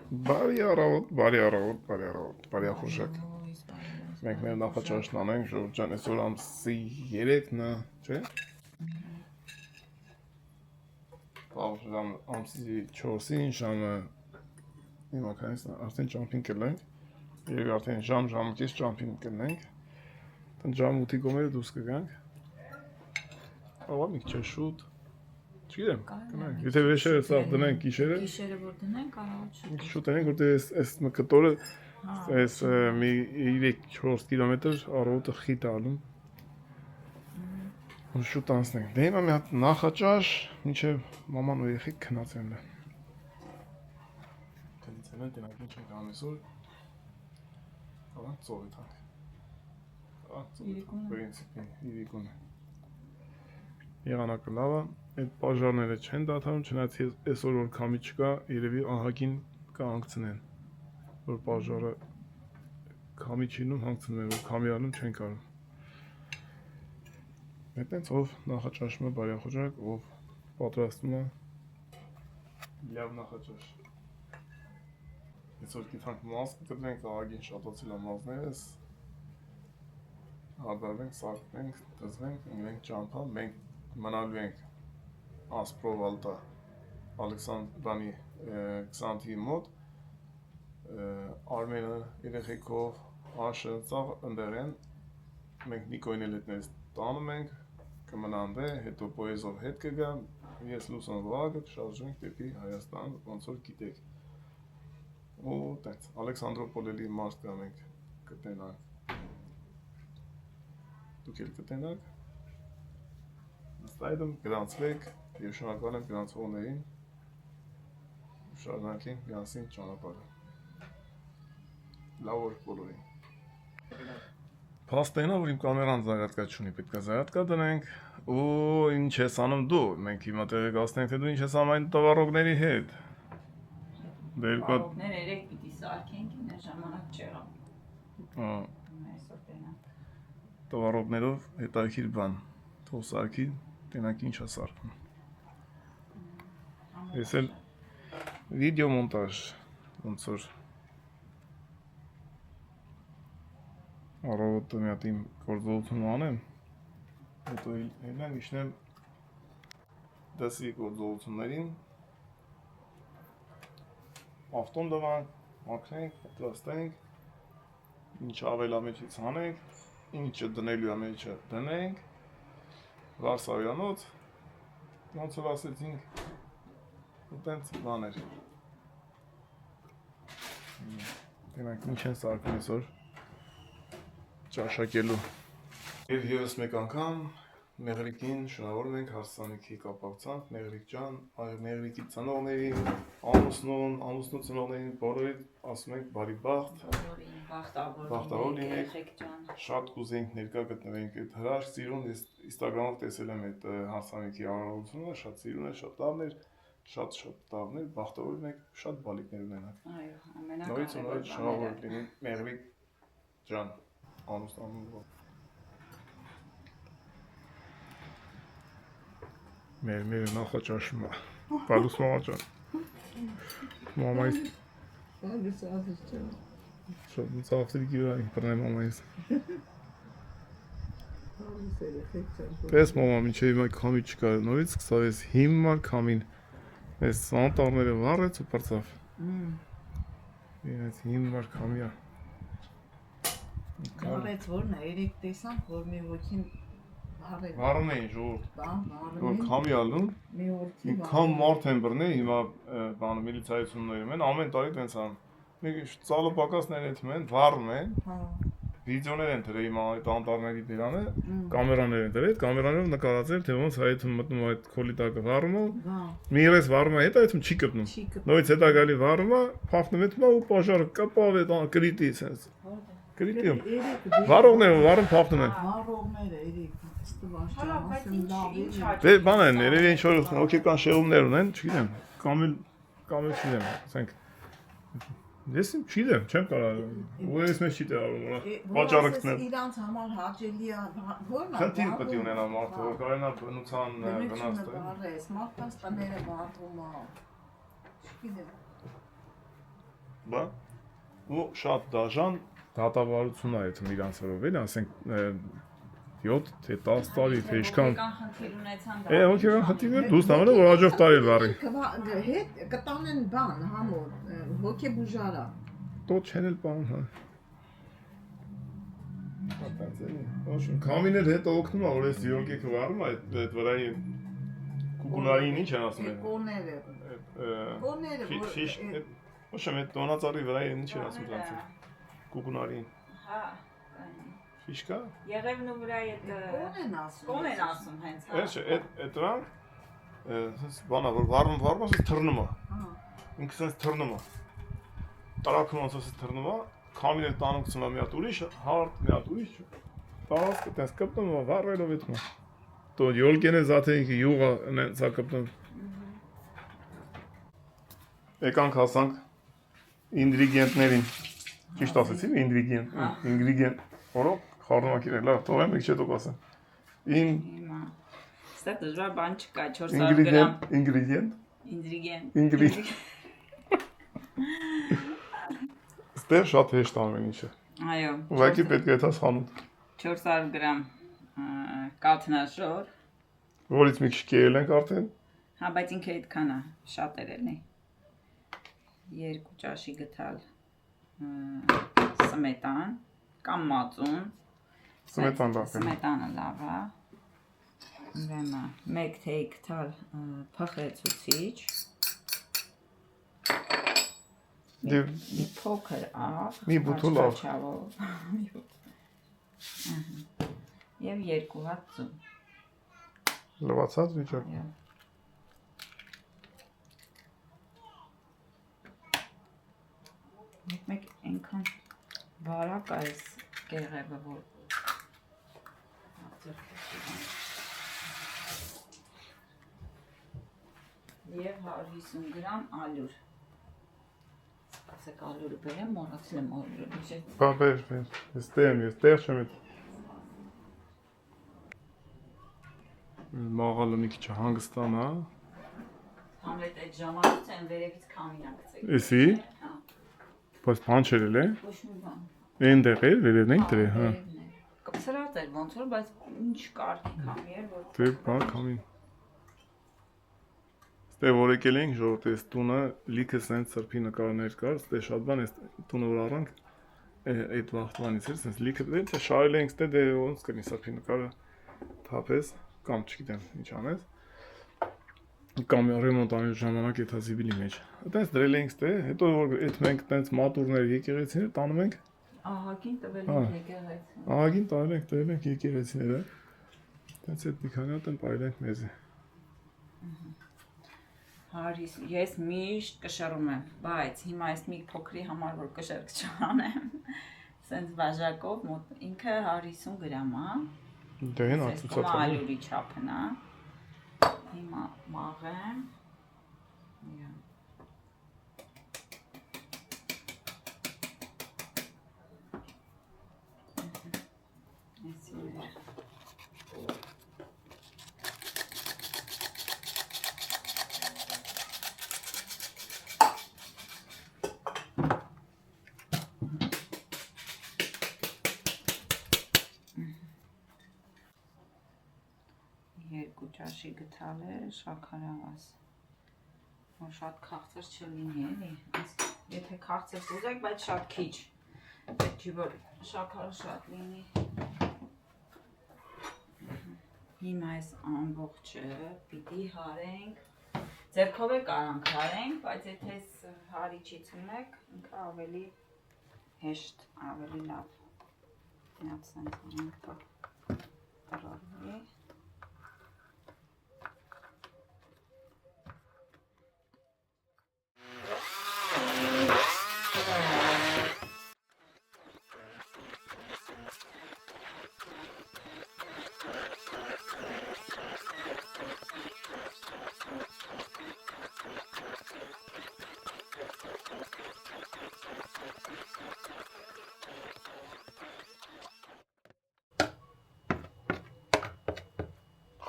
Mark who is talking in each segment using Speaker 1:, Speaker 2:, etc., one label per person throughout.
Speaker 1: Բարի առավոտ, բարի ախորժակ։ Մենք մեր նախաճաշն անենք, Ժողովրդյան, այսօր ամսի 3-ն է, չէ՞։ Բավական ամսի 4-ին ժամը հիմա քանից արդեն ջամփին կլենք։ Երբ արդեն ժամկից ջամփին կլենք, դեն ժամ 8-ի կողմերը դուրս կգանք։ Ահա մի քիչ շուտ։ Չգիտեմ, կնանք։ Եթե վերջերը սա դնենք գիշերը։
Speaker 2: Գիշերը որ դնենք, կարող
Speaker 1: շուտ ենք, որտեղ այս մկտորը այս մի 3-4 կիլոմետր առավոտը խիտ ալում։ Ու շուտ անցնենք։ Դե հիմա մի հատ նախաճաշ, մինչև մաման ու երեխեք քնածեն են։ Քնածեն են, տենակ ինչ ենք անում այսօր։ Ահա ծովի տանք։ Ահա ծովի պրինցիպի իրիկուն է։ Եղանակը լավ է, այդ բաժարները չեն դադարում, չնայած այսօր որ քամի չկա, երևի ահագին կհանգցնեն, որ բաժարը քամի չի նում, հանգցնում են, որ քամի անում չեն կարող։ Այդտենց ով նախաճաշում է բարյախոժակ, ով պատրաստում է լավ նախաճաշ։ Այսօր գիտանք մազ կտրենք, ահագին շատացել է մազներս, հարդարվենք, սարկվենք, դզվենք, ընգնենք ճամփա, մենք մնալու ենք Ասպրովալտա Ալեքսանդրանի 20-ի մոտ, Արմենը երեխեքով, Աշը, ծաղ ընդեղ են, մենք Նիկոյն էլ հետներս տանում ենք, կմնան դե, հետո պոեզով հետ կգա, ես լուսան վաղը շարժենք դեպի Հայաստան, ոնց որ գիտեք։ Ու տենց, Ալեքսանդրոպոլելի մարդ կա մենք կտենանք։ Դուք էլ կտենանք։ Այդում գրանցվեք և շնորհակալ եմ գրանցվողներին շարունակենք միասին ճանապարհը։ Լավ օր բոլորին։ Փաստենա, որ իմ կամերան զարգատկա չունի, պետք է զարգատկա դնենք ու ինչ ես անում դու, մենք հիմա տեղեկացնենք, թե դու ինչ ես անում այն տվառողների հետ։
Speaker 2: Տվառողներ երեք պիտի սարքենք, ինը ժամանակ չեղավ։
Speaker 1: Տվառողներով հետաքրքիր բան, թող սարքի, տենակ ինչ է սարքում։ Ես էլ վիդեո մոնտաժ, ոնց որ առավոտը մի հատ իմ գործողություն անեմ, հետո ելնեմ իշնեմ դասի գործողություններին, ավտոն դվանք, մաքրենք, պատրաստենք, ինչ ավելամեջից հանենք, ինչը դնելու ամեջը դնենք, Վարսավյանոց, ոնց որ ասեցինք, ու տենց բաներ։ Տենանք ինչ են սարքում այսօր ճաշակելու։ Եվ ևս մեկ անգամ Մեղրիկին շնորհավորում ենք հարսանիքի կապակցությամբ, Մեղրիկ ջան, Մեղրիկի ծնողներին, ամուսնու ծնողներին, բոլորին ասում ենք բարի բախտ, բախտավոր լինեք, շատ կուզենք ներկա գտնվենք այդ հրաշք սիրուն, ես Instagram-ով տեսել եմ այդ հարսանիքի արարողությունը, շատ սիրուն է, շատ լավն էր, շատ լավն էր, բախտավոր լինեք, շատ բալիկներ ունենաք։
Speaker 2: Այո, ամենակարևորը։
Speaker 1: Նորից ու նորից շնորհավոր լինենք Մեղրիկ ջան, ամուսնու Մեր նախաճաշում է, բալուս մամա ջան, մամայիս, շատ ծավսիրքի վրա ինք պրնեմ մամայիս, պես մամա մինչև հիմա քամի չկար, նորից սկսավ ես հիմար քամին, ես անտառները վառեց ու պրծավ, ես հիմար քամի է,
Speaker 3: Վառեց որն է, երեք տեսանք, որ մի ոքին
Speaker 1: վառում էին ժողովուրդ, որ քամի ալնում, ինքան մարդ են բռնել, հիմա միլիցայություններում են, ամեն տարի տենց անում, մեկ ծալու պակասներ էթում են, վառում են, վիդեոներ են դրել հիմա այդ անտառների դերանը, կամերաներ են դրել, կամերաներով նկարացել, թե ոնց հայթում մտնում այդ քոլի տակը վառում է, մի երես վառում է, հետո այդում չի գտնում, նորից հետա գալի վառում է, փախնում էթում է ու պաշարը կպավ այդ կրիտի սենց, կրիտիում, վառողները վառում փախնում են։
Speaker 3: Վառողները երեք
Speaker 1: Դե բան են, երևի ինչ-որ հոգեկան շեղումներ ունեն, չգիտեմ, կամ էլ չգիտեմ, ասենք, ես չգիտեմ, չեմ կարող, ու ես մեզ չի տեղավորում, պատճառը գտնել։
Speaker 3: Իրանց համար հաճելի է, որն է։
Speaker 1: Խնդիր պետք է ունենա մարդը, որ կարենա բնության վնաս տալ։
Speaker 3: Մարդկանց տները վառվում է, չգիտեմ։
Speaker 1: բա ու շատ դաժան դատավարություն է այդ իրանցերով էլ, ասենք 7 թե 10 տարի թե ինչքան հոգեկան խնդիրներ դուս տամանը որ հաջորդ տարի վարի
Speaker 3: հետ կտանեն բան համոտ հոգեբուժարա
Speaker 1: դո չեն էլ բան հա Կամիներ հետ օգնում է որ ես յոգեքը վարում այդ վրայի կուկունարին ինչ են ասում են
Speaker 3: կոները
Speaker 1: ֆիշ ոչ եմ այդ տոնածառի վրայի ինչ են ասում դրանց կուկունարին
Speaker 2: հա
Speaker 1: Ֆիշկա
Speaker 2: Եղևնու վրա այդ կոն են ասում հենց հա
Speaker 1: Էս այդ դրանք բանա որ վարում ասես թռնում է ինքս sense թռնում է տարակում ասես թռնում է Կամիներ տանում գցում է մի հատ ուրիշ հարդ մի հատ ուրիշ տաս կտես կպտում է վառելով այդ то յոլկենը զաթը ինքը յուղը նենց կպտում Եկանք հասանք ինգրեդիենտներին ճիշտ ասեցի ինգրեդիենտ որով խառնվակիրել լավ թողեմ եք չէ դուք ասեմ
Speaker 2: Ստա դժվար բան չկա 400 գրամ
Speaker 1: ինգրեդիենտ Ստեղ շատ հեշտ ամեն ինչը
Speaker 2: Այո
Speaker 1: ուղղակի պետք է դաս խանութ
Speaker 2: 400 գրամ կաթնաշոր
Speaker 1: որից մի քիչ կերել ենք արդեն
Speaker 2: հա բայց ինքը այդքան է շատ էր էլի 2 ճաշի գտալ սմետան կամ մածուն Սմետանը լավ է ուրեմն 1 թեյ գտալ փխեցուցիչ մի փոքր աղ
Speaker 1: մի բութուլ աղ
Speaker 2: եւ 2 հատ ձու
Speaker 1: լվացած վիճակ
Speaker 2: մեկ այնքան բարակ այս կեղևը որ եւ 150 գրամ ալյուր ասեք ալյուրը բերեմ մոռացել եմ ալյուրը
Speaker 1: բա բեր ես տեղ չեմ մաղալը մի քիչ հանգստանա
Speaker 2: Համլետ այդ ժամանից են վերևից կամինա գցեք
Speaker 1: Էսի Բայց բան չեր էլ է
Speaker 2: ոչ մի բան
Speaker 1: Այնտեղ էր վերևն ենք դրե հա
Speaker 2: Կծրած էր ոնց որ բայց ինչ կարգի կամի էր որ
Speaker 1: Դե բան կամին Ստե որ եկել ենք ժողովուրդ այս տունը լիքը սենց սրբի նկարներ կար ստե շատ բան այս տունը որ առանք այդ վաղտվանից էր սենց լիքը դե շարել ենք ստե դե ոնց կնի սրբի նկարը թափես կամ չգիտեմ ինչ անես կամ ռեմոնտ անելու ժամանակ այդ հազիվիլի մեջ այտենց դրել ենք ստե հետո որ այդ մենք այտենց մատուրներ եկեղեցիներ տանում ենք
Speaker 2: ահագին տվել ենք եկեղեցի
Speaker 1: ահագին տվել ենք եկեղեցիները այտենց այդ մի քանի հատ են պայել ենք մեզ
Speaker 2: Հարիս ես միշտ կշռում եմ բայց հիմա այս մի փոքրի համար որ կշեռք չանեմ սենց բաժակով ինքը 150 գրամ է
Speaker 1: Դե հեն ացուցած
Speaker 2: ալյուրի չափն է Հիմա մաղեմ Երկու ճաշի գտալ է շաքարավազ որ շատ քաղցր չլինի էլի եթե քաղցր ուզեք բայց շատ քիչ պետք չի որ շաքարը շատ լինի հիմա այս ամբողջը պիտի հարենք ձեռքով է կարանք հարենք բայց եթե հարիչից ունեք ինքը ավելի հեշտ ավելի լավ միացնենք տրորվի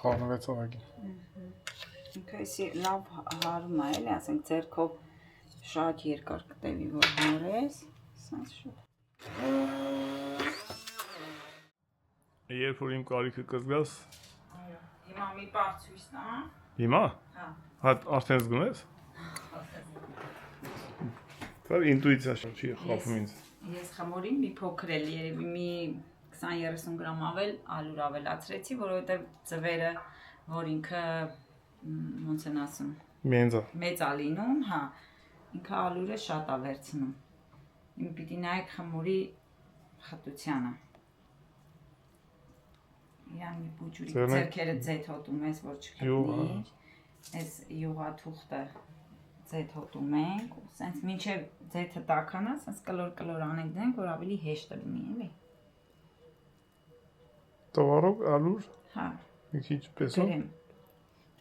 Speaker 1: Խառնվեց աղագին
Speaker 2: Ինքը լավ հարում է էլի ասենք ձեռքով Շատ երկար կտևի, որ նորես, սենց շատ։
Speaker 1: Երբ որ իմ կարիքը կզգաս։
Speaker 2: Հիմա մի պար ցույց տա։
Speaker 1: Հիմա։
Speaker 2: Հա։
Speaker 1: Հա արդեն զգում ես։ Դա ինտուիցիա չի խափում ինձ։
Speaker 2: Ես խմորին մի փոքր էլ երևի մի 20-30 գրամ ալուր ավելացրեցի, որովհետև ձվերը, որ ինքը ոնց են ասում, մեծ ա լինում, հա, ինքը ալուրը շատ ա վերցնում։ Իմ պիտի նայեք խմորի խտությանը։ Իրան մի բուջուրի ձերքերը ձեթոտում ես, որ չխտնի, այս յուղաթուղթը ձեթոտում ենք, ու սենց մինչև ձեթը տաքանա, սենց կլոր անենք դենք, որ ավելի հեշտ լինի, էլի։
Speaker 1: Տվարող ալուր։
Speaker 2: Հա։
Speaker 1: Մի քիչ պես։
Speaker 2: Գրեմ։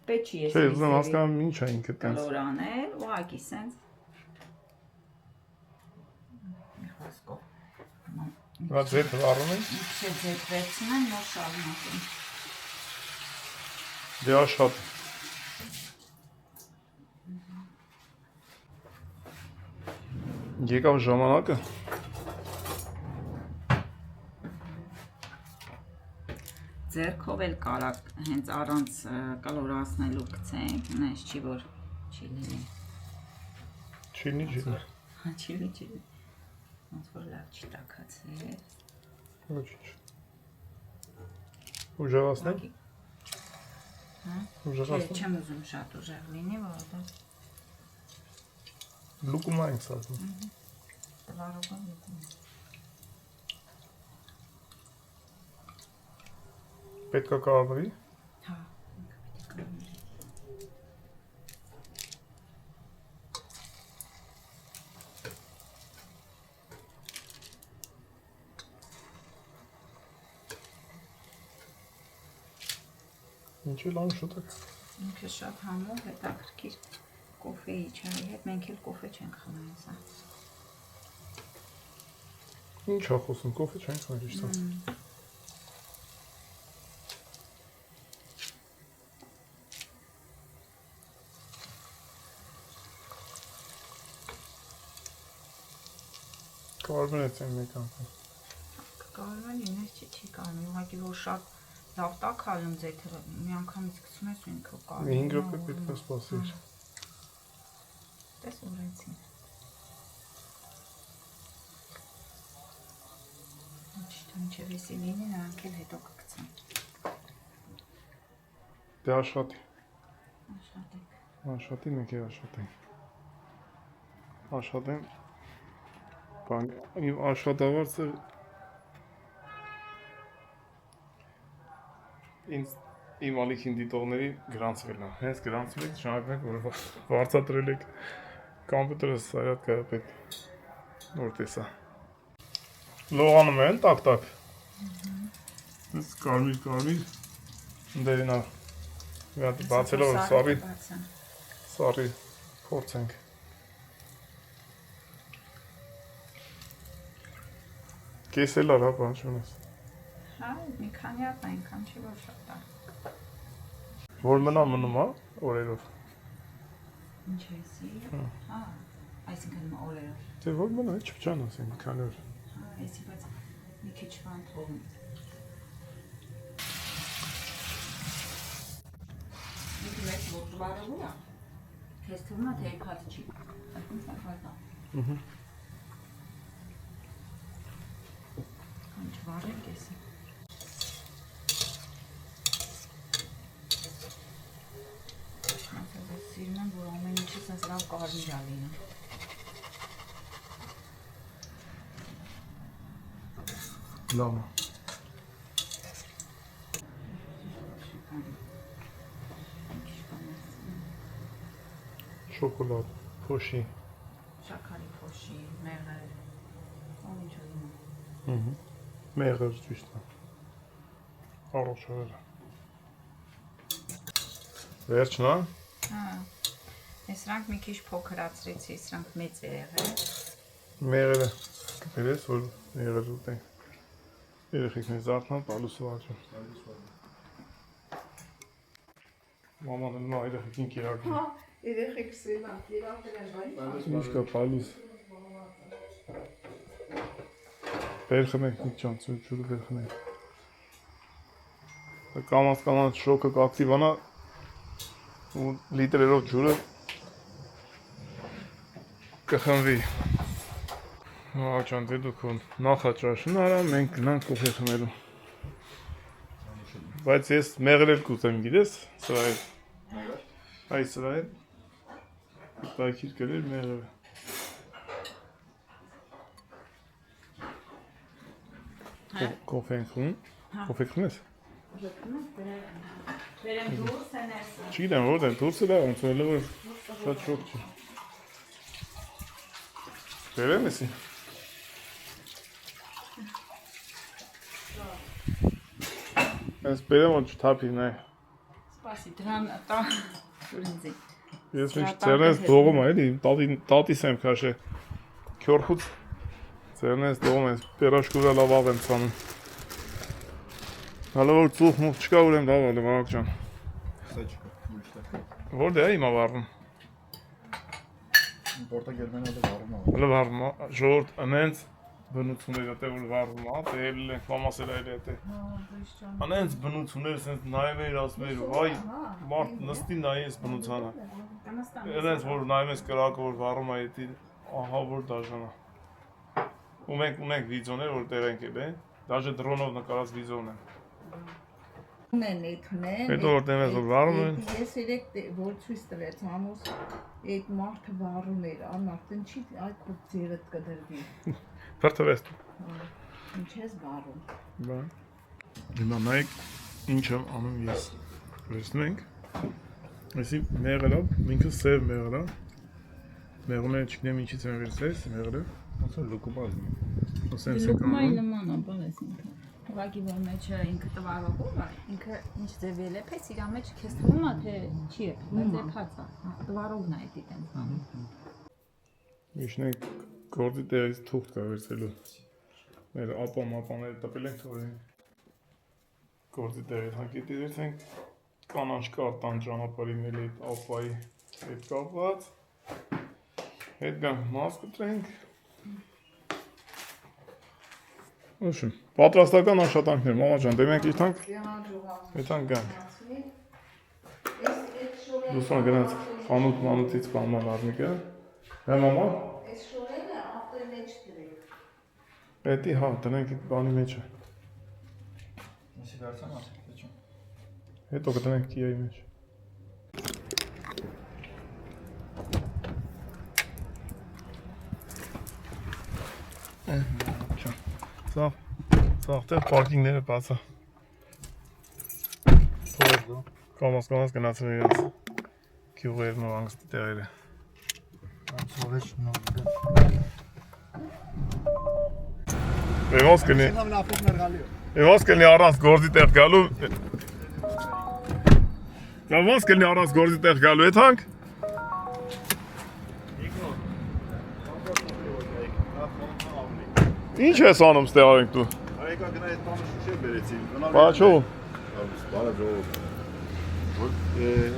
Speaker 2: Պետք չի ես։
Speaker 1: Չէ, ուզում հասկանում ինչ է ինքը տենց։
Speaker 2: Կլոր անել, ուղղակի սենց։ Մի խոսքով։
Speaker 1: Դա ձեթը առնում ենք։
Speaker 2: Իքսե ձեթ վերցնեմ, նոր շարունակեմ։
Speaker 1: Դե աշխատի։ Եկավ ժամանակը։
Speaker 2: Ձերքով էլ կարակ հենց առանց կլորացնելու գցենք, նայես չի որ չի լինի։
Speaker 1: Չի։
Speaker 2: Հա, չի լինի։ Ոնց որ լավ չի տաքացել։
Speaker 1: Ոչինչ։ Ուժեղացնենք։
Speaker 2: Հա։
Speaker 1: Ուժեղացնենք։
Speaker 2: Չեմ ուզում շատ ուժեղ լինի, որովհետև
Speaker 1: լուկում այն սազում։
Speaker 2: տվարողը լուկում։
Speaker 1: Պետք է կարմրի։
Speaker 2: Հա, ինքը պիտի կարմրի։
Speaker 1: Ինչ էլ անում շուտ է։
Speaker 2: Ինքը շատ համով հետաքրքիր կոֆեի չայի հետ, մենք էլ կոֆե չենք խմում սա։
Speaker 1: Ինչ է խոսում, կոֆե չենք խմում ճիշտ է։ Կարմրեցին մեկ անգամ։
Speaker 2: Կարող է լինես չի կարմիր, ուղղակի որ շատ լավ տաք ալում ձեթը, մի անգամից գցում ես ու ինքը կարմիր։
Speaker 1: 5 րոպե պետք է սպասիր։
Speaker 2: Տես ուրեցին։ Ինչի մինչև էսի լինի, նրանք էլ հետո կգցեն։
Speaker 1: Դե աշխատի։
Speaker 2: Աշխատեք։
Speaker 1: Աշխատի, մենք էլ աշխատենք։ Աշխատեմ։ Բան, իմ աշխատավարձը ինձ իմ ալիքին դիտողների գրանցվելն է։ Հենց գրանցվեք, շնորհակալ որ վարձատրել եք կոմպյուտերս սարյատկա պետ նոր տեսա։ Լողանում են տակ։ Ես կարմիր դերինա։ Մի հատ բացելով սարի փորձենք։ Կեսել արա բան չունես։
Speaker 2: Հա, մի քանի հատ այնքան չի որ շատ է։
Speaker 1: Որ մնում հա, օրերով։
Speaker 2: Ինչ էսի։ Հա, այսինքն օրերով։
Speaker 1: Դե որ մնա, չփչան ասենք, մի քանի օր։
Speaker 2: Հա, էսի բայց մի քիչ բան թողում։ Դու մեծ ոտվարով ուրա։ Քեզ թվում է թե փաթ չի։ Այդպես է փաթա։ Ինչ վարել կեսի։ Ասած սիրում եմ, որ ամեն ինչի սենց լավ կարմիր ա լինում։
Speaker 1: Լավ։ Շոկոլադ, փոշի։
Speaker 2: Շաքարի փոշի, մեղր, ով ինչ ուզում։
Speaker 1: Մեղր ճիշտ է։ Առողջ օրերը։ Վերջն է։
Speaker 2: Հա։ Ես սրանք մի քիչ փոքրացրեցի, սրանք մեծ է եղել։
Speaker 1: Մեղրը կբերես, որ մեղր ուտենք։ Երեխեքն զարթան, տալուս ու աճում։ Մաման էլ նա երեխեքին կիրակում։
Speaker 3: Երեխեք սևան, երախել են բանի։
Speaker 1: Ինչ կա պալուս։ Վերխմենք մի ճանցու ջուրը վերխմենք։ Կամաց շոկը կակտիվանա ու լիտրերով ջուրը կխմվի։ Աղջան դե դուք նախաճաշն արա, մենք գնանք կոֆե խմելու։ Բայց ես մեղրել կուզեմ, գիտես, սրա հետ։ Այ սրա հետ։ Տակիր կրել մեղրել։ Կոֆե ենք խմում։ Կոֆե խմես։
Speaker 2: Վերեմ դուրս է ներսը։
Speaker 1: Չգիտեմ որտեղ դուրսը դա ոնց է լավ շատ շոկ չի։ Վերեմ էսի։ Ես բերեմ ոչ թափի նայ։
Speaker 2: Սպասի դրան տա շուրինձի։
Speaker 1: Ես ինչ ծերնես դողում էլի տատիս եմ քաշե։ Քյորխուց ծերնես դողում ես պերաշկուրա լավ աղ եմ ցանում։ Հալա որ ծուխ մուխ չկա ուրեմ լավ ալը վարակ ջան։
Speaker 4: Սա չկա, ուրիշտեղ։
Speaker 1: Որտե է հիմա վառվում։
Speaker 4: Պորտա գերմանիալը վառում է։
Speaker 1: Հələ վառվում է, ժողովուրդ անենց բնությունները դե որ վառվում է, դել են ֆամասել այլ է դե։ Անենց բնությունները sense նայում էր ասում էր, վայ, մարդ նստի նայ էս բնությանը։ Այնպես որ նայում ես կրակը որ վառում է դի, ահա որ դաժանա։ Ու մենք ունենք վիդեոներ որ տեղ ենք էլ, դաժե դրոնով նկարած վիդեոներ։
Speaker 3: Ունեն էթնեն։
Speaker 1: Հետո որտեղ ես որ վառում են։
Speaker 3: Ես երեք որ ցույց տվեց համոս այդ մարդը վառում էր, անարտեն չի այ քո ձերդ կդրվի։
Speaker 1: Ֆերտվեստ։
Speaker 3: Ինչ ես վառում։
Speaker 1: Բա։ Հիմա նայեք ինչ եմ անում ես։ Վերցնում ենք։ Այսի մեղրով, ինքը սև մեղր է։ Մեղրը չգիտեմ ինչից եմ վերցրել, մեղրը։
Speaker 4: Ոնց է լուկումազն։
Speaker 1: Սենս է
Speaker 2: Լուկմայի
Speaker 1: կանում։
Speaker 2: նման է, բանես ինքը։ Ուղղակի որ մեջը ինքը տվարողում է, ինքը ինչ ձև ելեփես, իր մեջ քեզ թվում է թե չի է, բայց եփած է։ Տվարողն է դիտեն բանը։
Speaker 1: Միշտ գործի տեղից թուղթ կա վերցելու։ Մեր ապաները տպել ենք թողին։ Գործի տեղից հանկետի վերցենք կանաչ կարտան ճանապարհին էլ այդ ապայի հետ կապված։ Հետ գանք մաս կտրենք։ Ոշն, պատրաստական աշխատանքներ, մամա ջան, դե մենք իթանք, իթանք գանք։ Դուսան գնաց խանութ մանութից կանման արմիկը։ Հա մամա։
Speaker 3: Այս շորերը ավտոյի մեջ դրեք։
Speaker 1: Պետի հա, տնենք այդ բանի մեջը։
Speaker 4: Ոսի վերցան ասեք, թե չեմ։
Speaker 1: Հետո կտնենք կիայի մեջ։ Սաղ տեղ պարկինգները բացա։
Speaker 4: Թող դու։
Speaker 1: Կամաց գնացել իրենց գյուղերն ու անգստի տեղերը։
Speaker 4: Անցովեջ նոր։
Speaker 1: Եվոս կնի,
Speaker 4: Սա լապոտ մերգալի։
Speaker 1: եվոս կնի առանց գործի տեղ գալու։ Եվոս կնի առանց գործի տեղ գալու եթանք։ Ինչ ես անում ստեղ արենք դու։
Speaker 4: Այկա գնա այդ բանը շուշեր բերեցի։
Speaker 1: Բաչո։
Speaker 4: Բարը ժողով։ Որ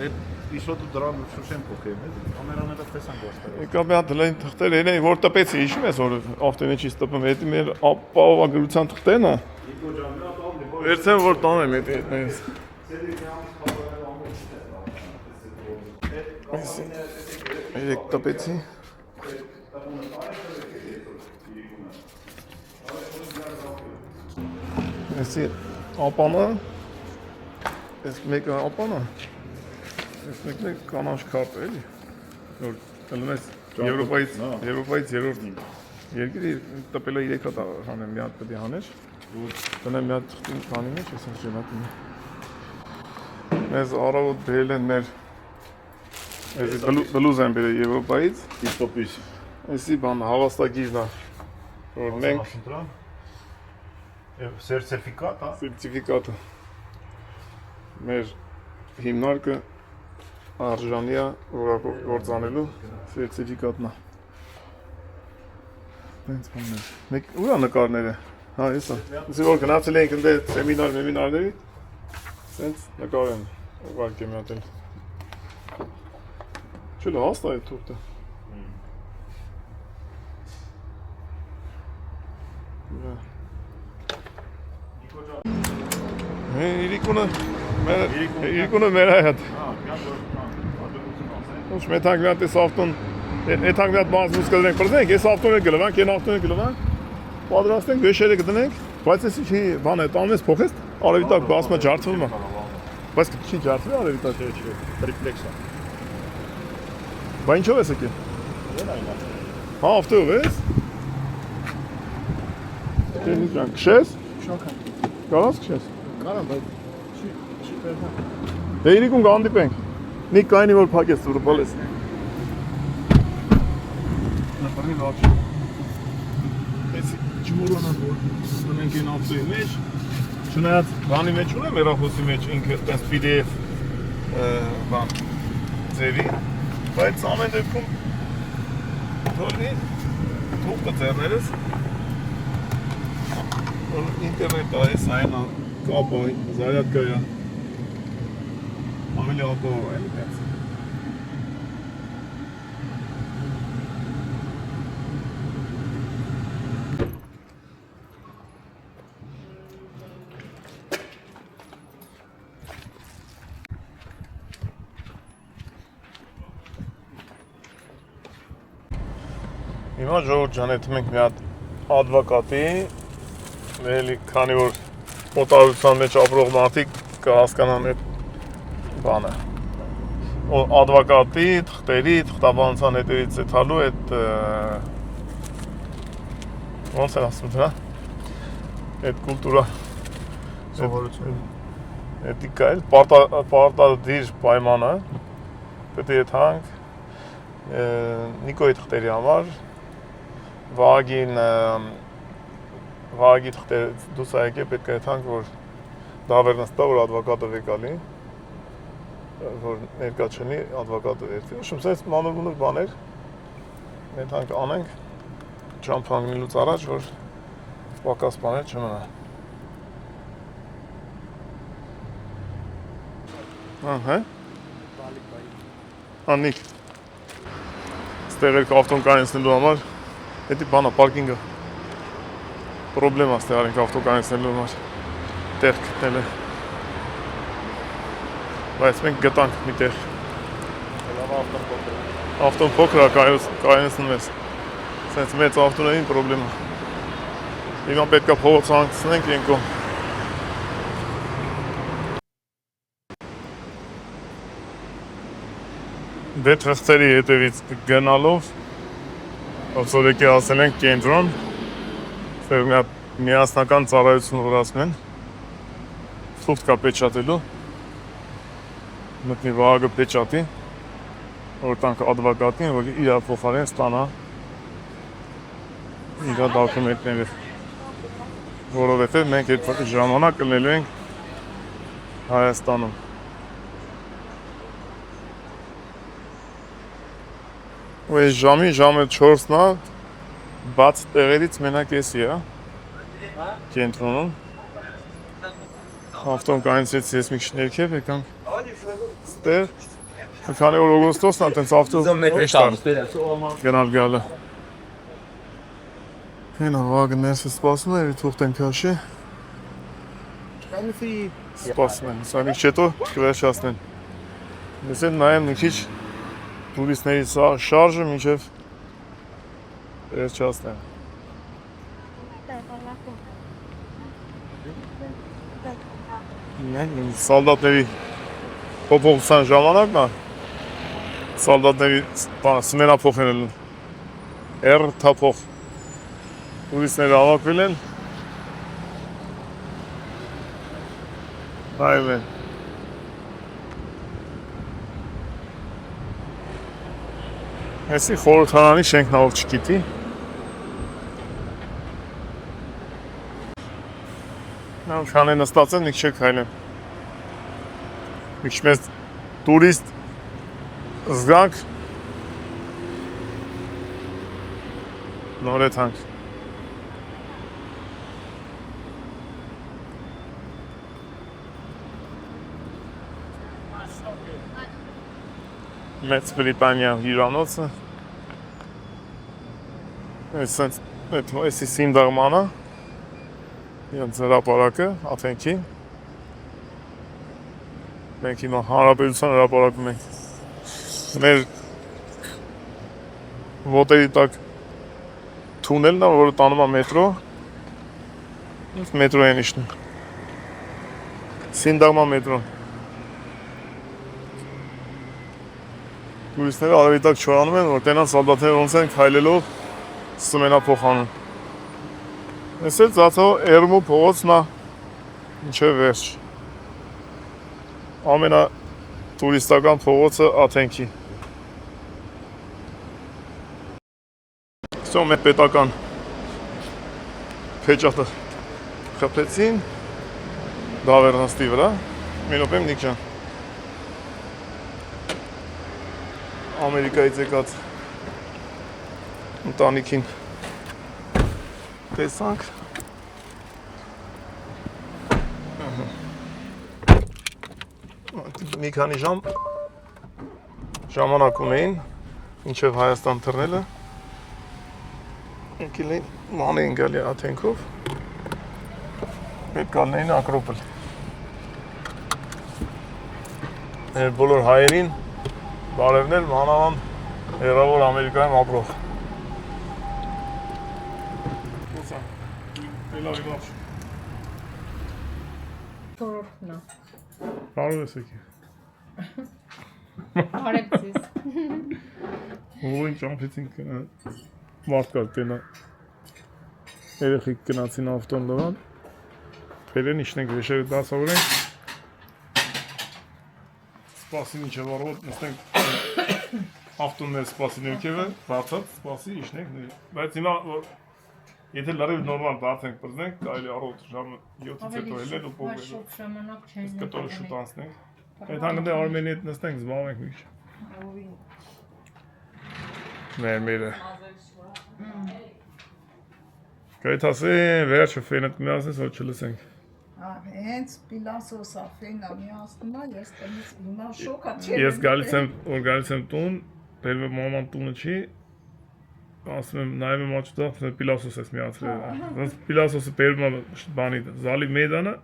Speaker 4: այդ իշոտը դրան շուշեն փոխեմ, կամերաները տեսան գործել։
Speaker 1: Եկա մի հատ լայն թղթեր են, որ տպեցի, հիշում ես որ ավտենեչից տպում, հետի մեր ապահովագրության թղթերն է։ Վերցեմ որ տանեմ հետի հետներից։ Երեք տպեցի։ Էսի ապանը, ես մեկը ապանը, ես մեկն է կանաչ քարտ էլի, որ տլում ես Եվրոպայից երորդ երկրի տպել է 3 հատ հանեմ, մի հատ պետի հաներ, տնեմ մի հատ թղթին քանի մեջ, ես ենք ժենատում է։ Մեզ առավոտ բերել են մեր բլուզ են բերել Եվրոպայից,
Speaker 4: Իստոպիս։
Speaker 1: էսի բան հավաստագիրն է, որ մենք
Speaker 4: Սերտիֆիկատ, հա։
Speaker 1: սերտիֆիկատը մեր հիմնարկը արժանի է որակով գործանելու սերտիֆիկատն է։ Տենց բանն է։ Մեկ ուր է նկարները։ Հա, էսա։ Իսկ որ գնացել ենք ընդ սեմինարների, տենց նկար են ուղարկել մի հատ էլ։ Չլա հաստա է թուղթը։ Իրիկունը մեր այդ։ Ոչ մեկ հանգնատ էս ավտոն, այդ հանգնատ բազուս կդնենք բրդենք, ես ավտոն էլ գլվանք, են ավտոն էլ գլվանք, պատրաստենք, վեշերը կդնենք, բայց ես չի բան է, տանես փոխես, արևի տակ բասմա ջարդվում է։ Բայց չի ջարդվում արևի տակ։
Speaker 4: Չէ, տրիպլեքս է։
Speaker 1: Բա ինչով ես եկել։ Հա, ավտոյով ես։ Դենի ջան, քշես։
Speaker 4: Շոքան։
Speaker 1: Կարաս քշես։
Speaker 4: Կարամ, բայց չի վերնա։
Speaker 1: Դե իրիկուն կհանդիպենք։ Նիկ կայնի որ փակես դուրը բալես։ Նապարի լավ չի։ Ես չմոռանամ որ դնենք են ավտոյի մեջ։ Չնայած բանի մեջ ունեմ երախոսի մեջ ինքը տես PDF բան ձևի, բայց ամեն դեպքում թողնի թուղթը ձեռներս որ ինտերնետը այս այն կապը զարյատկայա ավելի ապահով է այդպես Հիմա ժողովուրդ ջան, եթե մենք մի հատ ադվոկատի էլի քանի որ օտարության մեջ ապրող մարդիկ կհասկանան այդ բանը ադվոկատի, թղթերի, թղթաբանության հետևից է թալու այդ ոնց են ասում դրա այդ կուլտուրա սովորություն էթիկա էլ պարտադիր պայմանը պետք է եթանք Նիկոյի թղթերի համար Վագի թղթեր դուս այգե պետք է եթանք, որ դավեր նստա, որ ադվոկատը վեկալի, որ ներկա չնի ադվոկատը վերցի։ Ուշում սենց մանր-մունր բաներ եթանք անենք, ճամփանգնելուց առաջ, որ պակաս բաներ չմնա։ Ահա։ Աննիկ։ Ստեղ էլ ավտոն կանեցնելու համար Էդի բանա, պարկինգը պրոբլեմա ստեղ արինք ավտո կանեցնելու համար տեղ գտնել է բայց մենք գտանք մի տեղ ավտոն փոքր է կանեցնում ես սենց մեծ ավտոներին պրոբլեմա Հիմա պետք է փողոց հանգցնենք ենքո Դե թղթերի հետևից գնալով Ոսոր եկի ասել ենք կենտրոն, սեր միասնական ծառայություն որացնեն, թուղթ կա պեչատելու, մտնի վաղագը պեչատի, որ տանք ադվոկատին, որ իրա փոխարեն ստանա իրա դոկումենտները, որովհետև մենք այդ ժամանակ կլնելու ենք Հայաստանում։ ու այս ժամը 4-ն է, բաց տեղերից մենակ եսի է, կենտրոնում, ավտոն կանեցեց ես մի քիչ ներքև եկանք ստեղ, քանի որ օգոստոսն է, տենց ավտո գնալ գալը։ Հենա վագը ներսը սպասում է, թուղթ են քաշի, սպասում են, սա մի քիչ հետո կվերջացնեն։ Ես էլ նայեմ մի քիչ Տուրիստների շարժը մինչև վերջացնեմ։ Սալդատների փոփոխության ժամանակն է։ Սալդատների սմենափոխ են թափող տուրիստները հավաքվել են։ Նայում են։ Հեսի խորհրդարանի շենքն ով չգիտի։ Նավ քանի նստած են, մի քիչ քայլեմ։ Մի քիչ մեծ տուրիստ զգանք։ Նոր եթանք։ Մեծ Բրիտանիա հյուրանոցը։ Այս Սինդարմանը։ Իրանց հրապարակը, Աթենքի։ Մենք հիմա հանրապետության հրապարակում ենք։ Մեր ոտերի տակ թունելն է, որը տանում է մետրո։ Մետրո են իշնում։ Սինդարմա մետրոն։ Տուրիստները արևի տակ չորանում են, որ տենան սալդատները ոնց են քայլելով սմենափոխանում։ Այս էլ ծածո Էրմու փողոցն է մինչև վերջ։ Ամենա տուրիստական փողոցը Աթենքի։ Սա մեր պետական փեճատը խփեցին դավերնստի վրա։ Մենոպեմ Նիկ ջան։ Ամերիկայից եկած ընտանիքին տեսանք։ Մի քանի ժամանակ ունեին մինչև Հայաստան թռնելը։ Եկել էին ման էին գալի Աթենքով։ Պետք գալնեին Ակրոպոլ։ Մեր բոլոր հայերին բարևներ մանավանդ հեռավոր Ամերիկայում ապրող։
Speaker 5: Թորորտնա։
Speaker 1: Բարև ես եկի։
Speaker 5: Բարև ձեզ։
Speaker 1: Ուրին ճամփեցինք մարդկալ տենա երեխիկ գնացին ավտոն լվան բերեն իշնենք վեշերը դասավորենք սպասի մինչև առավոտ նստենք ավտոններ սպասի ներքևը բացած սպասի իշնենք բայց հիմա եթե լրիվ նորմալ բացենք բրզենք կարելի առավոտ ժամը 7-ից հետո ելնել ու փոխել
Speaker 5: Շուտ ժամանակ չեն։
Speaker 1: կտորը շուտ անցնենք այդ հանգնդե Արմենի հետ նստենք զբաղվենք մի քիչ Մերը Կայդ ասեն վերջը ֆենը կմիացնես որ չլսենք
Speaker 3: Հենց Պիլասոսա ֆենա միացնում է, ես տնից հիմա շոկա չեմ։
Speaker 1: Ես գալիս եմ տուն, բերում եմ մաման տունը չի, ասում եմ նայում եմ աչքով, ասում եմ Պիլասոս ես միացրել։ Պիլասոսը բերում է բանի զալի մեյդանը,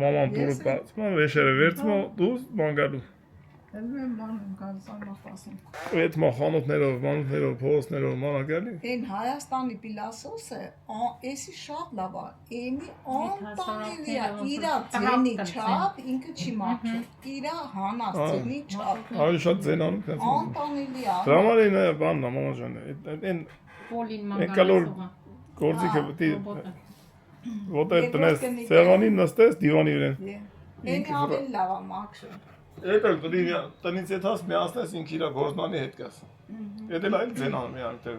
Speaker 1: մաման տուրը բացում է, վեշերը վերցում է, դուրս բան գալու։
Speaker 3: Ելում եմ մանում գալիս ամախասում։
Speaker 1: Այդ մախանոթներով, մանոթներով, փողոցներով մանա գալի։
Speaker 3: Այն Հայաստանի Պիլասոսը, էսի շատ լավ է, էնի անտանելի է, իրա ձենի չափ, ինքը չի մաքրում, իրա հանած ձենի չափ։
Speaker 1: Ավելի շատ ձենանում կացում։
Speaker 3: Անտանելի է։
Speaker 1: Դրա համար է բանն է, մամա ջան, այն
Speaker 5: Պոլին
Speaker 1: մանգալոր գործիքը պետք է ոտեր տնես, սեղանին նստես, դիվանի վրան։
Speaker 3: Էնի ավելի լավ է մաքրում։
Speaker 1: Էդ էլ տնից հետ հաս միացնես ինք իրա գործնանի հետ կաս։ Էդ էլ այլ ձենան մի անտեղ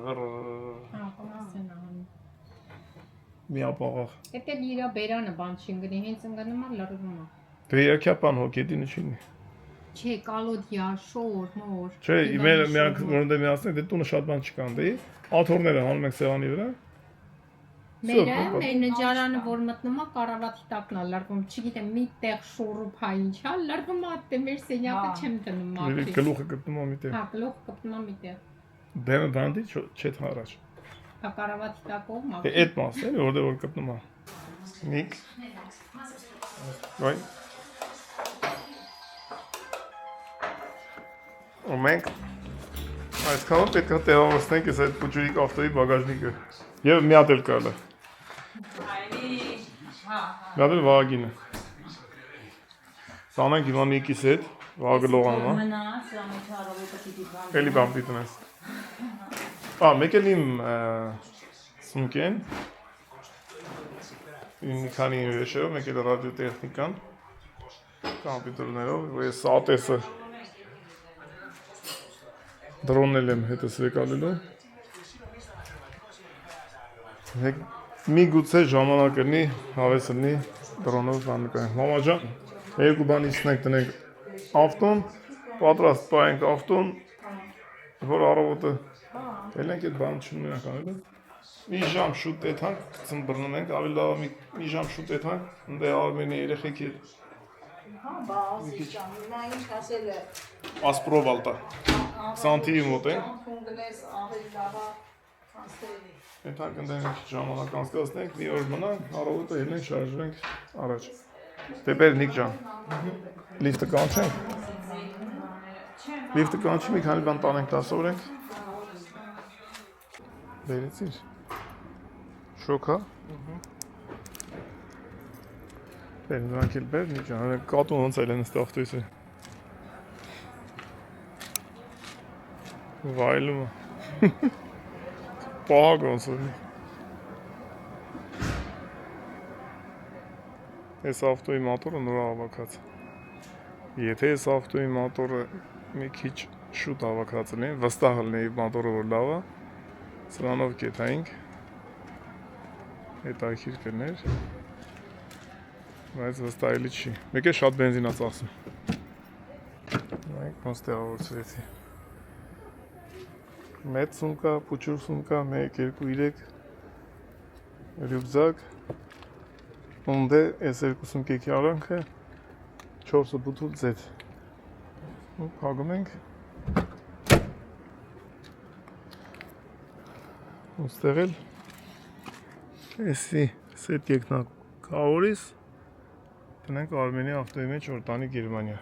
Speaker 1: մի ապաղաղ։
Speaker 5: Էդ էլ իրա բերանը բան չի ընկնի, հենց ընկնում է լրվում է։
Speaker 1: Դե յակապան հոգետինը չինի։
Speaker 5: Չէ, կալոդիա, շոր, մոր։
Speaker 1: Չէ, իմերը միակ որոնց միացնենք, դե տունը շատ բան չկան դե։ Աթոռները հանում ենք սեղանի վրա։
Speaker 5: Մեր նջարանը որ մտնում է կարավատի տակն է լրվում, չգիտեմ, մի տեղ շորուփա ինչա, լրվում է, դե մեր սենյակը չեմ տնում մաքրի։
Speaker 1: Գլուխը գտնում է միտեղ։
Speaker 5: Հա, գլուխը գտնում է միտեղ։
Speaker 1: Բեմը բանդի չէ առաջ։
Speaker 5: Հա, կարավատի տակով
Speaker 1: Դե
Speaker 5: մաքրի։
Speaker 1: այդ մասն է, որտեղ որ գտնում է։ Նիկ։ Ոյ։ Ու մենք այսքան պետք է տեղավորենք այս այդ փոճուրիկ ավտոյի բագաժնիկը։ Եվ մի հատ էլ կա լա։ Մի հատ էլ վագինը։ Սանենք հիմա Նիկիս հետ, վագը լողանում է։ Էլի բան պիտնես։ Մեկ էլ իմ սունկեն։ Մի քանի վեշերով, մեկ էլ ռադիոտեխնիկան։ Կամպյուտերներով, ես ատեսը դրոննել եմ հետս վեկալելու։ Մի գուցե ժամանակ լինի, հավես լինի դրոնով բան նկարենք։ Մամա ջան, երկու բան իջնենք տնենք ավտոն, պատրաստ պայենք ավտոն, որ առավոտը ելենք այդ բան չունենք անելու։ Մի ժամ շուտ եթանք, ծնբրնում ենք, ավելի լավ մի ժամ շուտ եթանք, ընդե Արմենի երեխեք հետ։
Speaker 3: Հա, բա ասի ջան, նա ինչ ասել է,
Speaker 1: ասպրովալտա։ Սանտիի մոտ է։
Speaker 3: Կունգնես ավելի լավ տրանսֆերի։
Speaker 1: Եթե կնդենք ժամանակ անցկացնենք, մի օր մնանք, առավոտը ելնենք շարժվենք առաջ։ Դեպեր Նիկ ջան։ Լիֆտը կանչենք։ Լիֆտը կանչի, մի քանի բան տանենք, դասավորենք։ Բերեցիր։ Շոքա։ Բեր, նրանք էլ բեր, Նիկ ջան, կատուն ոնց էլ են ստավ տույսը։ Վայլում է։ Պահակ ոնց որ։ Այս ավտոյի մոտորը նոր հավաքած։ Եթե այս ավտոյի մոտորը մի քիչ շուտ հավաքած լինի, վստահ լինի մոտորը որ լավ է, սրանով կեթայինք։ Հետաքրքիր կներ։ Բայց վստահելի չի։ Մեկ է շատ բենզին է ծախսում։ Մենք ոնց տեղավորվեցի։ Մեծ սումկա, փուչուր սումկա, 1, 2, 3 ռյուբզակ, ունդ է այս երկու սումկեքի արանքը, 4-ը բութուլ ձետ։ Հագում ենք։ Ոստեղ էլ էսի սետ եկնակ կավորիս, տնենք Արմենի ավտոյի մեջ որ տանի Գերմանիա։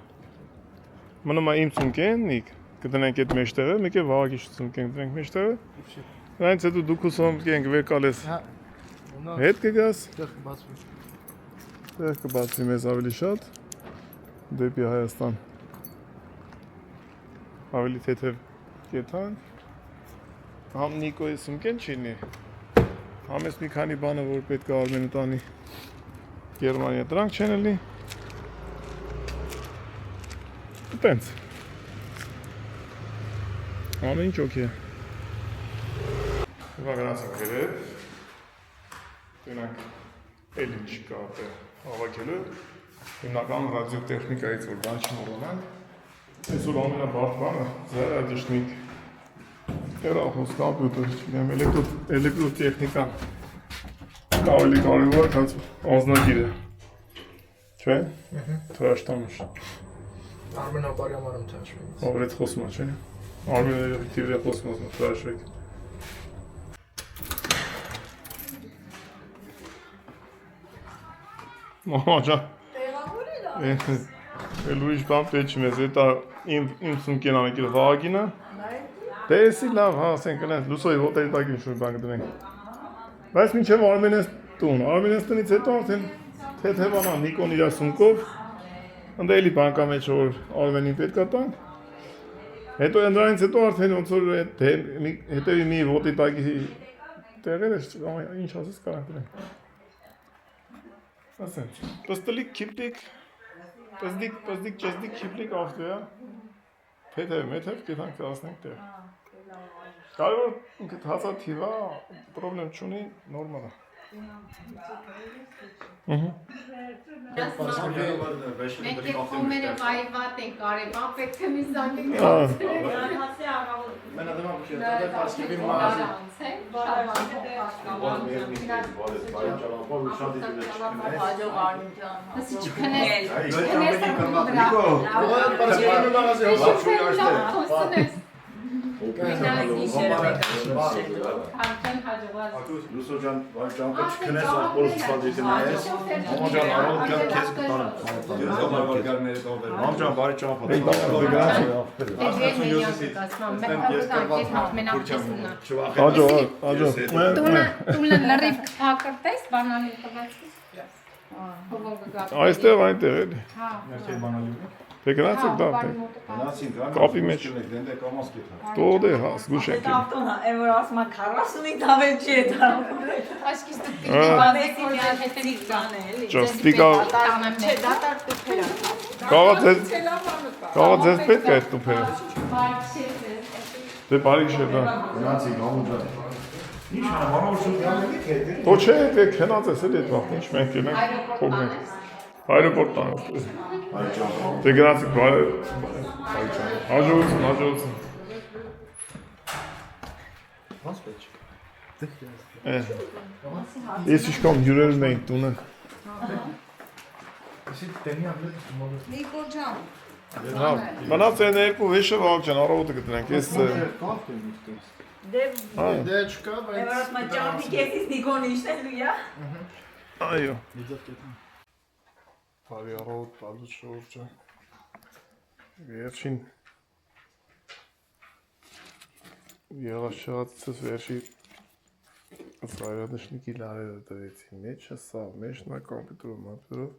Speaker 1: Մնում է իմ սումկեն, Նիկ, կտնենք այդ մեջտեղը, մեկ է վաղակի սումկեն կտնենք մեջտեղը, այնց հետո դուք ու սումկենք վեր կալես հետ կգաս, տեղ կբացվի մեզ ավելի շատ, դեպի Հայաստան, ավելի թեթև կեթանք, համ Նիկոյի սումկեն չինի, համ ես մի քանի բանը, որ պետք է Արմենը տանի Գերմանիա դրանք չեն էլի, տենց, ամեն ինչ օքեյ է, Հվա գնացինք երետ, դենանք էլ ինչ կա հավաքելու, հիմնական ռադիոտեխնիկայից որ բան չմոռանանք, այսօր ամենաբարդ բանը զարադիշնիկ հեռախոս կամպյուտեր, չգիտեմ, էլեկտրոտեխնիկան ավելի կարևոր, քան անձնագիրը, չէ՞, թրաշտամուշ։
Speaker 6: Արմեն ապարյամարում թաշվի։
Speaker 1: Ով էդ խոսում է, չէ՞։ Արմենը էֆեկտիվ է խոսում, թրաշվեք։ Մամա ջան։
Speaker 3: Տեղավոր է դա։
Speaker 1: Էլ ուրիշ բան պետք չի մեզ, դա իմ սումկեն ամեկել վաղագինը։ Դե էսի լավ, հա, ասենք կնենք, լուսոյի հոտելի տակին շուր բան կդնենք։ Բայց մինչև Արմենես տուն, Արմենես տնից հետո արդեն թեթևանա Նիկոն իր սումկով, ընդ էլի բանկա մեջ որ Արմենին պետք է տանք։ Հետո ընդրանից հետո արդեն ոնց որ հետևի մի ոտի տակի տեղերը ինչ ասես կարանք դնենք։ Ասենք, պստլիկ քիպլիկ, պզդիկ ճզդիկ քիպլիկ ավտոյա, թեթև կետանք կասնենք տեղ։ Կարևոր ինքդ հացա թիվա, պրոբլեմ չունի, նորմալ է։
Speaker 5: Մենք է կոմերը վայվատ են կարևան, պետք է մի զանգենք
Speaker 4: Լուսո ջան, ճամփա չքնես, ապորս սպանդիթը նայես։ Մամա ջան, առողջ կյանք քեզ կտանեմ։ Մամ ջան, բարի ճամփա։
Speaker 5: Տունը լրիվ հակրտես, բանալի տվեցիս։
Speaker 1: Այստեղ այնտեղ էլի։ Դե գնացեք դա։
Speaker 4: Գնացինք,
Speaker 1: Կապի մեջ։
Speaker 4: դենտե կամաս կեթա։
Speaker 1: Տոդ է հաս, գուշենք։
Speaker 7: Ավտոնա, այն որ ասում է 40-ի դավեր չի է դարում։
Speaker 5: Աշկիս դուք
Speaker 7: Բանեցի մի հատ հետևից կան է, էլի։
Speaker 1: Ճաստիկա,
Speaker 7: Չէ, դատարկ տուփեր է։
Speaker 1: կաղա ձեզ պետք է այդ տուփերը։ Դե բարիք չէ դա։
Speaker 4: Գնացինք, ամու ջան։ Ինչ անեմ, մամա որ շուտ յանելիք հետ է։
Speaker 1: Ոչ է, դե քնած ես էլի այդ վաղտ, ինչ մենք ելենք, փողնենք։ Այրոպորտ տանք։ Դե գնացիք բարի ճան։ Հաջողություն։
Speaker 6: Ոնց պետք է։
Speaker 1: Ես իշքամ հյուրերն էին տունը։
Speaker 6: Իսկ տենի ամեն մոդը։
Speaker 3: Նիկոլ ջան,
Speaker 1: Մնաց են երկու հեշը ողջան, առավոտը կտրենք, ես...
Speaker 6: Դե չկա, բայց...
Speaker 7: Եվրոտ մաճամի կեսից Նիկոն իշտելու, յա։
Speaker 1: Այո։ Բարի առավոտ, բալուց շորջը։ Վերջին... Եղաշեղացից վերջի... Սայրադշնիկի լարերը դրեցին մեջը, սա մեջնա կամպյուտերով մապյուրով,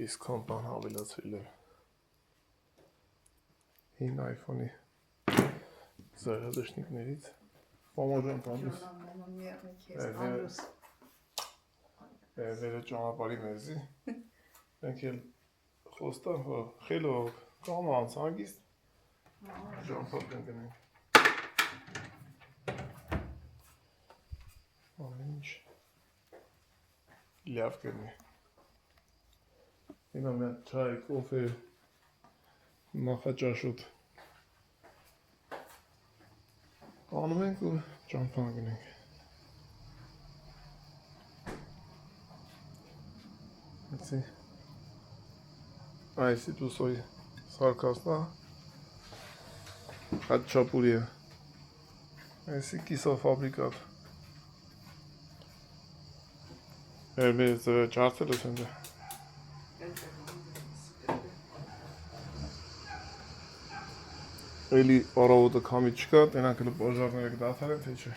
Speaker 1: իսկ կամպան հավելացրել է 5 iPhone-ի սայրադշնիկներից, պամոջան պանդուս, վերը ճանապարի մեզի, ենք էլ խոստան խելով կամ անցանգիստ, ճանապարդ են գնենք։ Ամեն ինչ լավ կնի։ Հիմա մի չայ, կոֆե, նախաճաշոտ անում ենք ու ճամփան գնենք։ Այցի այսի դուսոյ սարկասնա խաչապուրիը այսի կիսաֆաբրիկատ Biz çarptırdı sende. Eli arabada kamı çıkart, en akıllı bozarına kadar atarım teçe.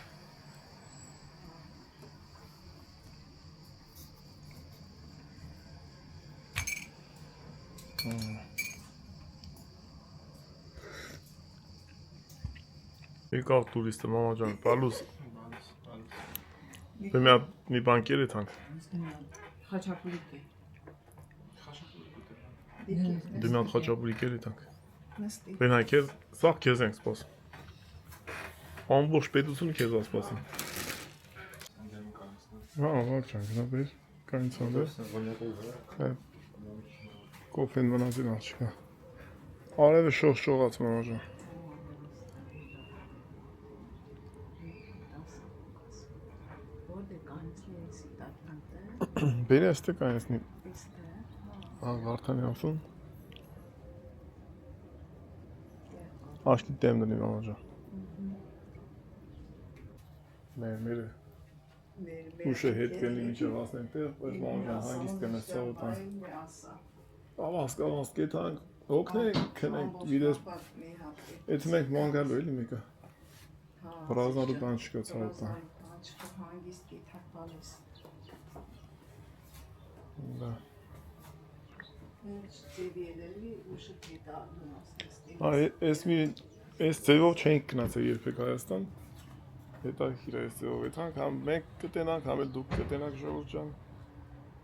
Speaker 1: Եկավ տուրիստը մամաջան, բալուս։ Մի բանկեր է թանք։
Speaker 2: Խաչապուրիկ է։
Speaker 1: Դիմյան խաչապուրիկեր է թանք։ Բենայ քեզ, սաղ քեզ ենք սպասում։ Ամբողջ պետությունը քեզ ասպասում։ Հա, ողջան, գնաբեր, կանցան դեր։ Կոֆեն մնացին աղջիկա։ Արևը շողաց մամաջան։ Beni estek aynısını. Vartan yapsın. Aşk demden İmam Hoca. Mermeri. Bu şehit kendini cevazlayınca İmam Hoca hangi istemez sağlıktan. Avaz getan. Okne kenek vides etmek mangal öyle mi ki? Birazdan çıkıyor sağlıktan. Da. Es ծևով չենք գնացել երբեք Հայաստան։ Հետաքրքիր է այս ծևով եթանք, համ մենք կտենանք, համ էլ դուք կտենաք ժողովուրդ ջան։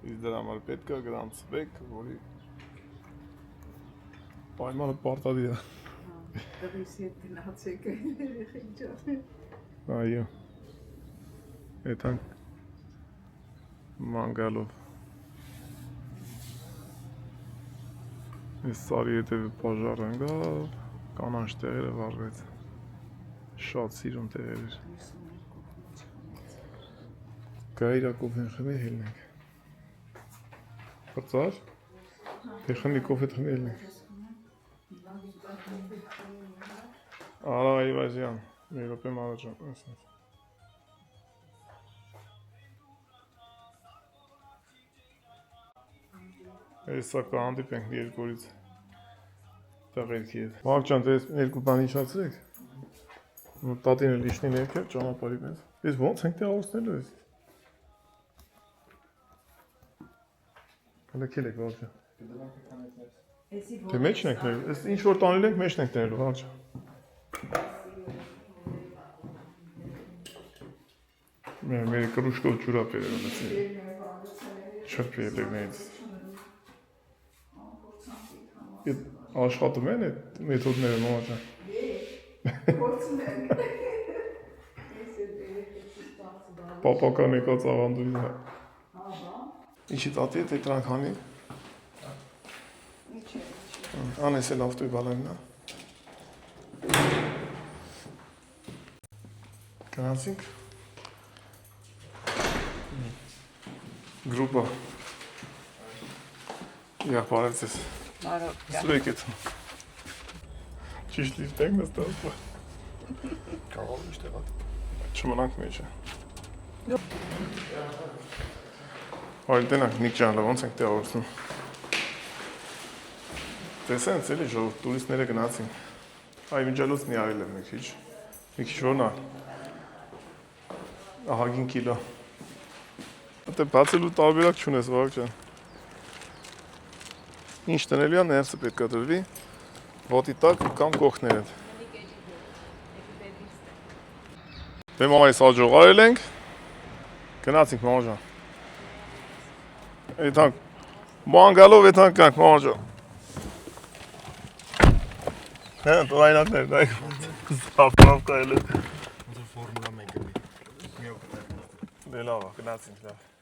Speaker 1: Իսկ դրա համար պետք է գրանցվեք, որի պայմանը պարտադիր է։
Speaker 3: Դրիս հետ գնացեք երեխեք ջան։
Speaker 1: Այո։ Եթանք մանգալով Այս սարի հետևը պաժար ընկավ, կանանչ տեղերը վառվեց, շատ սիրուն տեղեր էր։ Գայրա կոֆեն խմի հելնենք։ Պրծար, թե խմի կոֆե խմի հելնենք։ Արա այվազյան, մի ռոպե մարաջան, ասենց։ Սա կհանդիպենք երկորից տղերքի հետ։ Վաղջան, դե երկու բան իշխացրեք։ Տատին էլ իշնի ներքև, ճանապարհի մեզ։ Ես ոնց ենք տեղավորցնելու ես։ Հլեկել եք, վաղջան։ Դե մեջն ենք ներելու, ես ինչ որ տանել ենք, մեջն ենք ներելու, վաղջան։ Մեր կրուշկով ջուրապ էր ելնեցի։ Չրպի ելերներից։ Աշխատում են այդ մեթոդները մոմաջան։ Պապական եկած աղանդույն է։ Ինչի տատի է, թե տրանք հանի։ Անես էլ ավտոյ բալանին է։ Գնացինք։ Գրուպա։ Եղբարեց ես։
Speaker 2: Բարոյ։
Speaker 1: Սուեկետ։ Ճիշտ իր տեքն ստացվում։
Speaker 6: Կարող է տեղա։
Speaker 1: Չմնանք մեջը։ Այլ տենանք Նիկ ջանը ոնց ենք տեղավորվում։ Տեսենց էլի ժողովուրդ տուրիստները գնացին։ Այ միջալոցնի արել եմ մի քիչ որն է։ Ահագին կիլո։ Դե բացելու տարբերակ չունես, Վարակ ջան։ Ինչ տնելի է, ներսը պետք է դրվի, ոտի տակ կամ կողքներդ։ Դե մամայիս աջող արել ենք, գնացինք մամա ջան։ Էդանք, մանգալով էդանք կանք մամա ջան։ Հա, տորայնակներ, դայք զապրավ կայել է։
Speaker 6: Ոնց որ ֆորմուլա 1-ը։
Speaker 1: Դե լավ, գնացինք լավ։